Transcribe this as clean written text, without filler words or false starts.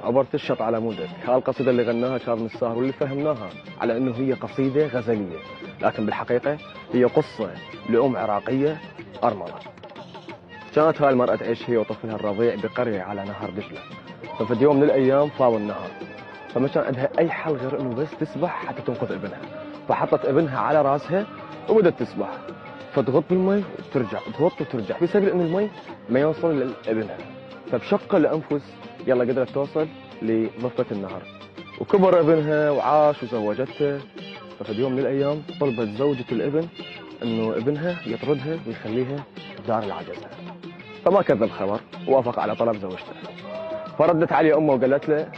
عبرت الشط على مودك. هالقصيدة اللي غناها كاظم الساهر واللي فهمناها على انه هي قصيدة غزلية، لكن بالحقيقة هي قصة لأم عراقية أرملة. كانت هاي المرأة تعيش هي وطفلها الرضيع بقرية على نهر دجلة. ففي يوم من الأيام فاض النهر، فما كان عندها أي حل غير انه بس تسبح حتى تنقذ ابنها. فحطت ابنها على راسها وبدت تسبح، فتغط بالمي وترجع، تغط وترجع، في سبيل ان المي ما يوصل لابنها. فبشق الانفس يلا قدرت توصل لضفة النهر، وكبر ابنها وعاش وزوجته. ففي يوم من الايام طلبت زوجة الابن انه ابنها يطردها ويخليها بدار العجزة. فما كذب خبر، وافق على طلب زوجته. فردت عليه امه وقالت له